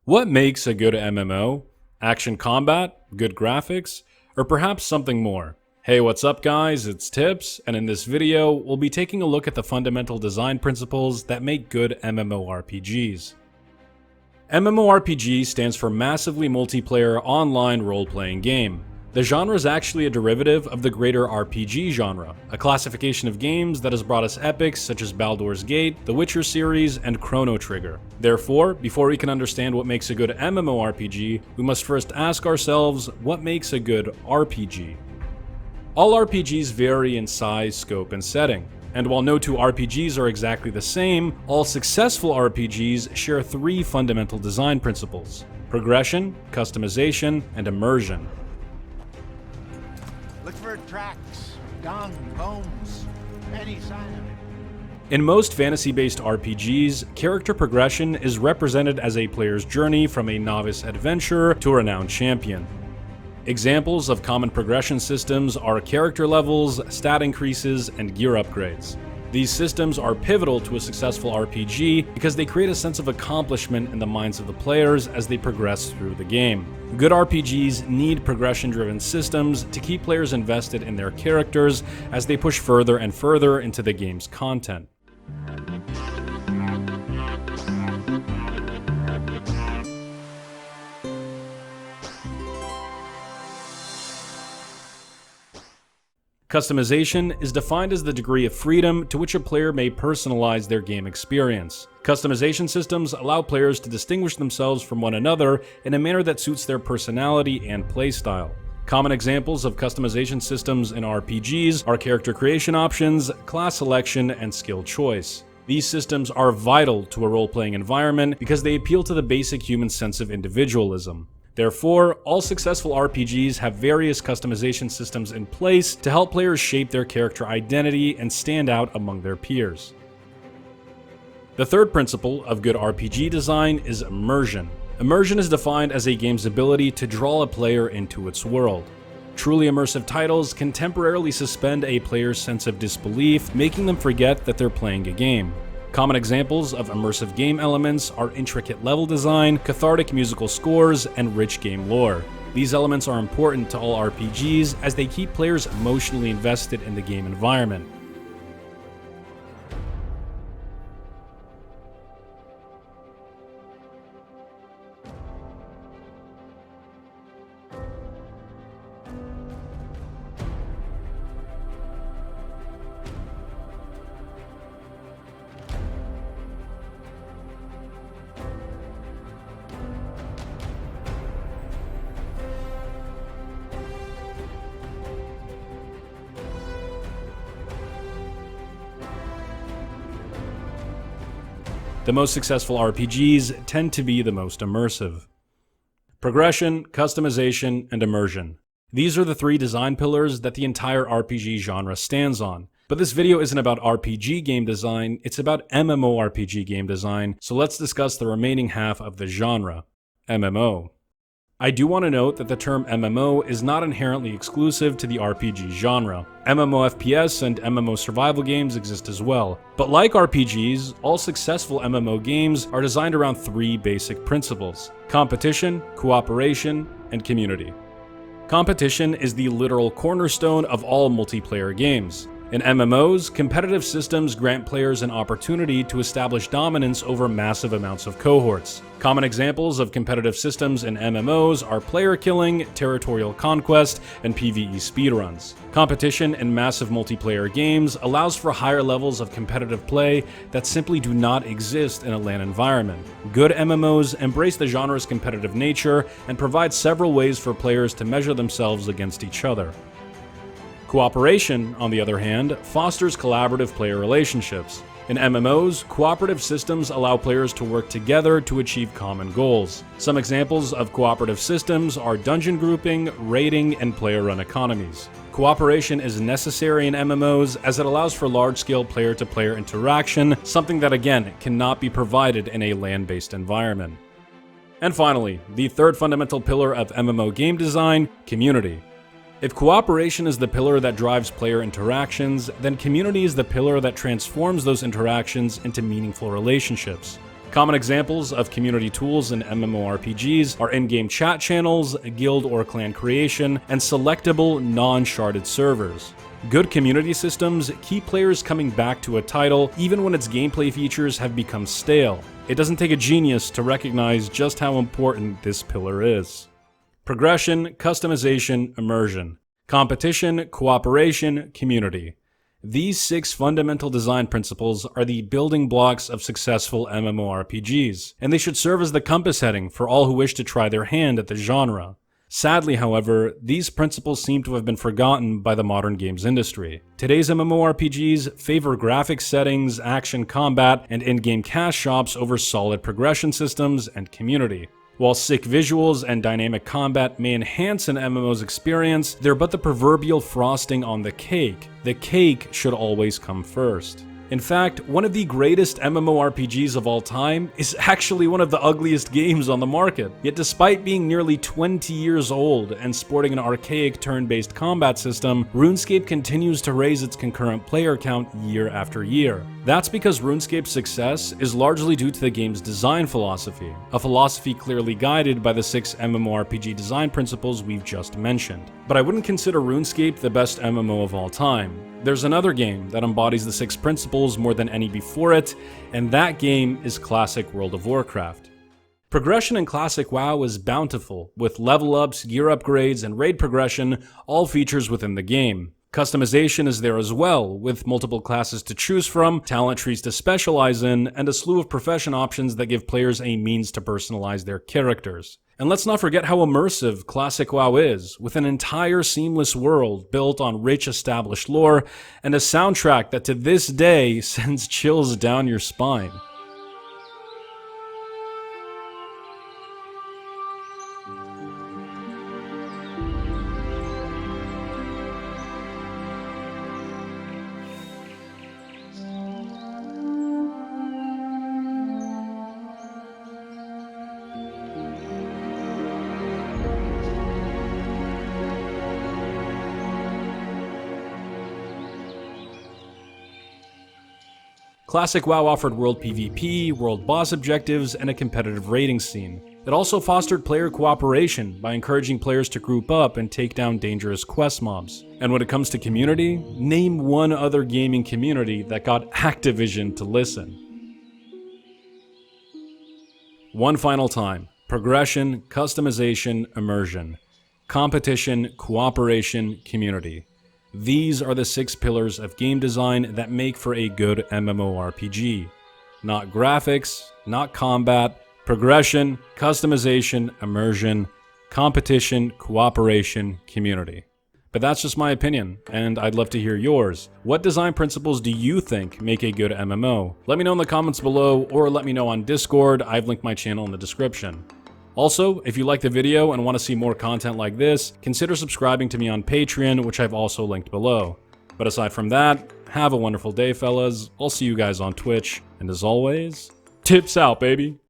What makes a good MMO? Action combat? Good graphics? Or perhaps something more? Hey, what's up guys, it's Tips, and in this video, we'll be taking a look at the fundamental design principles that make good MMORPGs. MMORPG stands for Massively Multiplayer Online Role-Playing Game. The genre is actually a derivative of the greater RPG genre, a classification of games that has brought us epics such as Baldur's Gate, The Witcher series, and Chrono Trigger. Therefore, before we can understand what makes a good MMORPG, we must first ask ourselves, what makes a good RPG? All RPGs vary in size, scope, and setting. And while no two RPGs are exactly the same, all successful RPGs share three fundamental design principles: progression, customization, and immersion. Look for tracks, dung, bones, any sign of it. In most fantasy-based RPGs, character progression is represented as a player's journey from a novice adventurer to a renowned champion. Examples of common progression systems are character levels, stat increases, and gear upgrades. These systems are pivotal to a successful RPG because they create a sense of accomplishment in the minds of the players as they progress through the game. Good RPGs need progression-driven systems to keep players invested in their characters as they push further and further into the game's content. Customization is defined as the degree of freedom to which a player may personalize their game experience. Customization systems allow players to distinguish themselves from one another in a manner that suits their personality and playstyle. Common examples of customization systems in RPGs are character creation options, class selection, and skill choice. These systems are vital to a role-playing environment because they appeal to the basic human sense of individualism. Therefore, all successful RPGs have various customization systems in place to help players shape their character identity and stand out among their peers. The third principle of good RPG design is immersion. Immersion is defined as a game's ability to draw a player into its world. Truly immersive titles can temporarily suspend a player's sense of disbelief, making them forget that they're playing a game. Common examples of immersive game elements are intricate level design, cathartic musical scores, and rich game lore. These elements are important to all RPGs as they keep players emotionally invested in the game environment. The most successful RPGs tend to be the most immersive. Progression, customization, and immersion. These are the three design pillars that the entire RPG genre stands on. But this video isn't about RPG game design, it's about MMORPG game design, so let's discuss the remaining half of the genre, MMO. I do want to note that the term MMO is not inherently exclusive to the RPG genre. MMO FPS and MMO survival games exist as well. But like RPGs, all successful MMO games are designed around three basic principles: competition, cooperation, and community. Competition is the literal cornerstone of all multiplayer games. In MMOs, competitive systems grant players an opportunity to establish dominance over massive amounts of cohorts. Common examples of competitive systems in MMOs are player killing, territorial conquest, and PvE speedruns. Competition in massive multiplayer games allows for higher levels of competitive play that simply do not exist in a LAN environment. Good MMOs embrace the genre's competitive nature and provide several ways for players to measure themselves against each other. Cooperation, on the other hand, fosters collaborative player relationships. In MMOs, cooperative systems allow players to work together to achieve common goals. Some examples of cooperative systems are dungeon grouping, raiding, and player-run economies. Cooperation is necessary in MMOs as it allows for large-scale player-to-player interaction, something that again cannot be provided in a LAN-based environment. And finally, the third fundamental pillar of MMO game design, community. If cooperation is the pillar that drives player interactions, then community is the pillar that transforms those interactions into meaningful relationships. Common examples of community tools in MMORPGs are in-game chat channels, guild or clan creation, and selectable non-sharded servers. Good community systems keep players coming back to a title even when its gameplay features have become stale. It doesn't take a genius to recognize just how important this pillar is. Progression, customization, immersion. Competition, cooperation, community. These 6 fundamental design principles are the building blocks of successful MMORPGs, and they should serve as the compass heading for all who wish to try their hand at the genre. Sadly, however, these principles seem to have been forgotten by the modern games industry. Today's MMORPGs favor graphics settings, action combat, and in-game cash shops over solid progression systems and community. While sick visuals and dynamic combat may enhance an MMO's experience, they're but the proverbial frosting on the cake. The cake should always come first. In fact, one of the greatest MMORPGs of all time is actually one of the ugliest games on the market. Yet despite being nearly 20 years old and sporting an archaic turn-based combat system, RuneScape continues to raise its concurrent player count year after year. That's because RuneScape's success is largely due to the game's design philosophy, a philosophy clearly guided by the 6 MMORPG design principles we've just mentioned. But I wouldn't consider RuneScape the best MMO of all time. There's another game that embodies the 6 principles more than any before it, and that game is classic World of Warcraft. Progression in classic WoW is bountiful, with level ups, gear upgrades, and raid progression all features within the game. Customization is there as well, with multiple classes to choose from, talent trees to specialize in, and a slew of profession options that give players a means to personalize their characters. And let's not forget how immersive classic WoW is, with an entire seamless world built on rich established lore, and a soundtrack that to this day sends chills down your spine. Classic WoW offered world PvP, world boss objectives, and a competitive raiding scene. It also fostered player cooperation by encouraging players to group up and take down dangerous quest mobs. And when it comes to community, name one other gaming community that got Activision to listen. One final time: progression, customization, immersion. Competition, cooperation, community. These are the 6 pillars of game design that make for a good MMORPG. Not graphics, not combat, progression, customization, immersion, competition, cooperation, community. But that's just my opinion, and I'd love to hear yours. What design principles do you think make a good MMO? Let me know in the comments below, or let me know on Discord. I've linked my channel in the description. Also, if you like the video and want to see more content like this, consider subscribing to me on Patreon, which I've also linked below. But aside from that, have a wonderful day, fellas. I'll see you guys on Twitch, and as always, tips out, baby!